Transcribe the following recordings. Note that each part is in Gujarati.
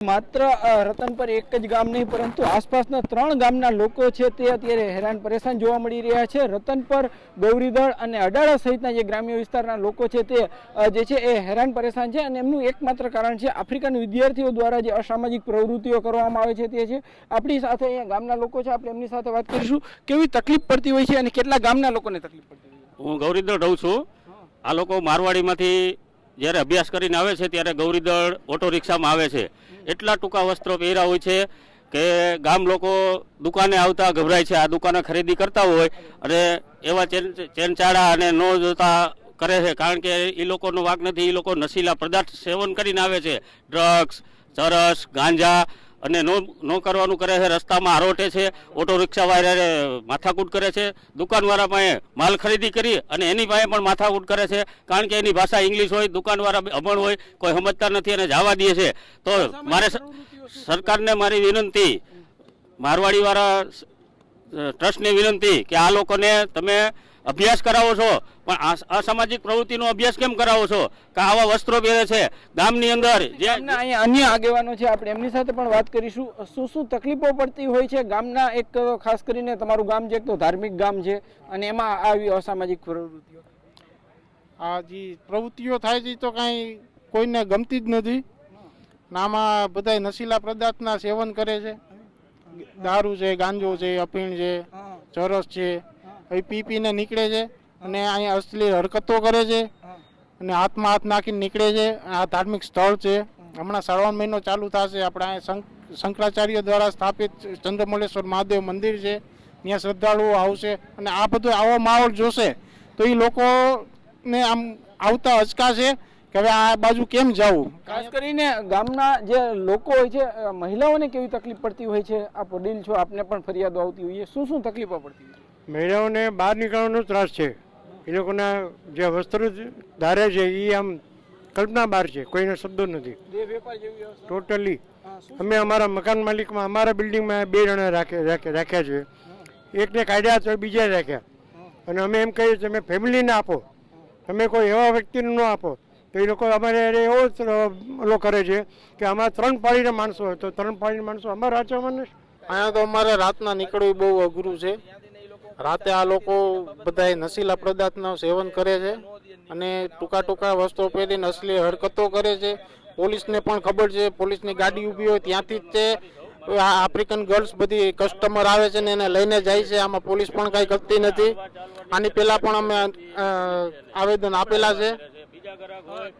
માત્ર રતન પર એક જ ગામ નહીં પરંતુ આસપાસના 3 ગામના લોકો છે તે અત્યારે હેરાન પરેશાન જોવા મળી રહ્યા છે। રતન પર, ગૌરીદળ અને અડાળા સહિતના જે ગ્રામ્ય વિસ્તારના લોકો છે તે જે છે એ હેરાન પરેશાન છે અને એમનું એકમાત્ર કારણ છે આફ્રિકન વિદ્યાર્થીઓ દ્વારા જે અસામાજિક પ્રવૃત્તિઓ કરવામાં આવે છે તે છે। આપણી સાથે અહીંયા ગામના લોકો છે, આપણે એમની સાથે વાત કરીશું કેવી તકલીફ પડતી હોય છે અને કેટલા ગામના લોકોને તકલીફ પડતી હોય છે। હું ગૌરીદળ રહું છું। આ લોકો મારવાડીમાંથી જ્યારે અભ્યાસ કરીને આવે છે ત્યારે ગૌરીદળ ઓટો રિક્ષામાં આવે છે। એટલા ટૂંકા વસ્ત્રો પહેર્યા હોય છે કે ગામ લોકો દુકાને આવતા ગભરાય છે। આ દુકાને ખરીદી કરતા હોય અને એવા ચેનચાળા અને ન જોતા કરે છે, કારણ કે એ લોકોનો વાંક નથી। એ લોકો નશીલા પદાર્થ સેવન કરીને આવે છે, ડ્રગ્સ, ચરસ, ગાંજા અને નો કરવાનું કરે છે। રસ્તામાં આરોટે છે, ઓટો રિક્ષાવાળા માથાકૂટ કરે છે, દુકાનવાળા પાસે માલ ખરીદી કરી અને એની પાસે પણ માથાકૂટ કરે છે, કારણ કે એની ભાષા ઇંગ્લિશ હોય, દુકાનવાળા અભણ હોય, કોઈ સમજતા નથી અને જવા દે છે। તો મારે સરકારને મારી વિનંતી, મારવાડીવાળા ટ્રસ્ટને વિનંતી કે આ લોકોને તમે અભ્યાસ કરાવો છો પણ અસામાજિક પ્રવૃત્તિનો અભ્યાસ કેમ કરાવો છો કે આવા વસ્ત્રો પહેરે છે ગામની અંદર? જે અહીંયા અન્ય આગેવાનો છે, આપણે એમની સાથે પણ વાત કરીશું શું તકલીફો પડતી હોય છે ગામના। એક ખાસ કરીને તમારું ગામ જે એક તો ધાર્મિક ગામ છે અને એમાં આવી અસામાજિક પ્રવૃત્તિઓ, આ જે પ્રવૃત્તિઓ થાય છે તો કાંઈ કોઈને ગમતી જ નથી। આમાં બધા નશીલા પદાર્થના સેવન કરે છે, દારૂ છે, ગાંજો છે, અફીણ છે, ચરસ છે, એ પીને નીકળે છે અને અહીંયા અશ્લીલ હરકતો કરે છે અને હાથમાં હાથ નાખીને નીકળે છે। આ ધાર્મિક સ્થળ છે, હમણાં શ્રાવણ મહિનો ચાલુ થશે, આપણે અહીંયા શંકરાચાર્ય દ્વારા સ્થાપિત ચંદ્રમલેશ્વર મહાદેવ મંદિર છે, ત્યાં શ્રદ્ધાળુઓ આવશે અને આ બધો આવો માહોલ જોશે તો એ લોકોને આમ આવતા અચકાશે કે હવે આ બાજુ કેમ જવું। ખાસ કરીને ગામના જે લોકો હોય છે, મહિલાઓને કેવી તકલીફ પડતી હોય છે? આપ વડીલ છો, આપને પણ ફરિયાદો આવતી હોય છે, શું તકલીફો પડતી હોય છે? મહિલાઓને બહાર નીકળવાનો ત્રાસ છે। એ લોકોના જે વસ્ત્રો ધારે છે એ આમ કલ્પના બહાર છે, કોઈને શબ્દો નથી ટોટલી। અમે અમારા મકાન માલિકમાં, અમારા બિલ્ડિંગમાં 2 જણા રાખ્યા છે, એકને કાઢ્યા તો બીજા રાખ્યા અને અમે એમ કહીએ તમે ફેમિલીને આપો, તમે કોઈ એવા વ્યક્તિને ન આપો તો એ લોકો અમારે એવો ઓલો કરે છે કે અમારા 3 પાળીના માણસો હોય તો 3 પાળીના માણસો અમારે સાચવવાના। અહીંયા તો અમારે રાતના નીકળવું બહુ અઘરું છે। રાતે આ લોકો બધા નશીલા પદાર્થનું સેવન કરે છે અને ટૂંકા વસ્ત્રો પહેરીને અશ્લીલ હરકતો કરે છે। પોલીસને પણ ખબર છે, પોલીસની ગાડી ઊભી હોય ત્યાંથી જ તે આફ્રિકન ગર્લ્સ બધી કસ્ટમર આવે છે ને એને લઈને જાય છે। આમાં પોલીસ પણ કાંઈ કરતી નથી। આની પહેલા પણ અમે આવેદન આપેલા છે।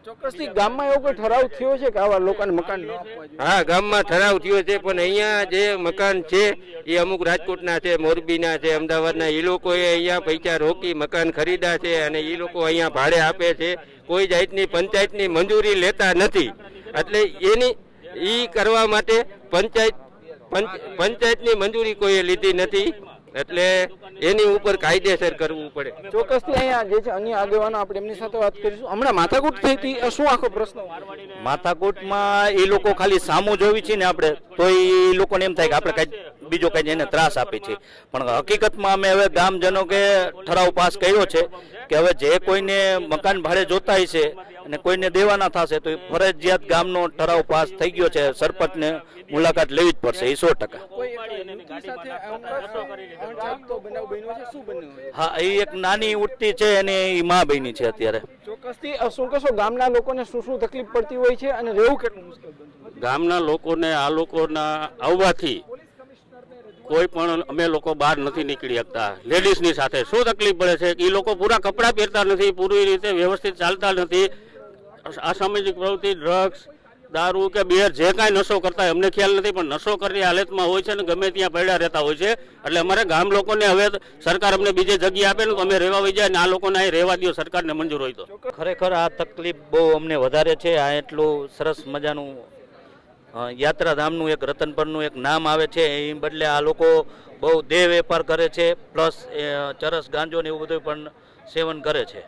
ચોક્કસથી ગામમાં એવો કોઈ ઠરાવ થયો છે કે આવા લોકોને મકાન ન આપવા જોઈએ? હા, ગામમાં ઠરાવ થયો છે, પણ અહીંયા જે મકાન છે એ અમુક રાજકોટના છે, મોરબીના છે, અમદાવાદના, એ લોકોએ અહીંયા પૈસા રોકી મકાન ખરીદ્યા છે અને એ લોકો અહીંયા ભાડે આપે છે। કોઈ જાતની પંચાયતની મંજૂરી લેતા નથી, એટલે એની ઈ કરવા માટે પંચાયતની મંજૂરી કોઈએ લીધી નથી, એટલે એની ઉપર કાયદેસર કરવું પડે। ચોક્કસથી અહીંયા જે છે અન્ય આગેવાનો, આપણે એમની સાથે વાત કરીશું। હમણાં માથાકૂટ થઈ હતી, શું આખો પ્રશ્ન? માથાકૂટમાં એ લોકો ખાલી સામું જોવી છે ને આપણે તો એ લોકોને એમ થાય કે આપણે કઈ બીજો કઈ એને ત્રાસ આપે છે, પણ હકીકતમાં અમે હવે ગામજનો કે ઠરાવ પાસ કર્યો છે કે હવે જે કોઈને મકાન ભાડે જોતા છે અને કોઈને દેવાના થશે તો ફરજિયાત ગામનો ઠરાવ પાસ થઈ ગયો છે, સરપંચને મુલાકાત લેવી જ પડશે, એ 100%। હા, એ એક નાની ઉઠતી છે અને એ મા બહેની છે અત્યારે। ચોક્કસથી શું કહેશો, ગામના લોકોને શું તકલીફ પડતી હોય છે અને રહેવું કેટલું મુશ્કેલ બનતું? ગામના લોકોને આ લોકોના આવવાથી કોઈ પણ અમે લોકો બહાર નથી નીકળી શકતા। લેડીઝની સાથે શું તકલીફ પડે છે કે એ લોકો પૂરા કપડાં પહેરતા નથી, પૂરી રીતે વ્યવસ્થિત ચાલતા નથી, અસામાજિક પ્રવૃત્તિ, ડ્રગ્સ, દારૂ કે બિયર જે કાંઈ નશો કરતા હોય અમને ખ્યાલ નથી, પણ નશો કરી હાલતમાં હોય છે ને ગમે ત્યાં પડ્યા રહેતા હોય છે। એટલે અમારે ગામ લોકોને હવે સરકાર અમને બીજે જગ્યા આપે ને તો અમે રહેવા વહી જાય ને આ લોકોને અહીં રહેવા દો, સરકારને મંજૂર હોય તો। ખરેખર આ તકલીફ બહુ અમને વધારે છે। આ એટલું સરસ મજાનું યાત્રાધામનું એક રતનપરનું એક નામ આવે છે, એ બદલે આ લોકો બહુ દેહ વેપાર કરે છે, પ્લસ ચરસ, ગાંજો ને એવું બધું પણ સેવન કરે છે।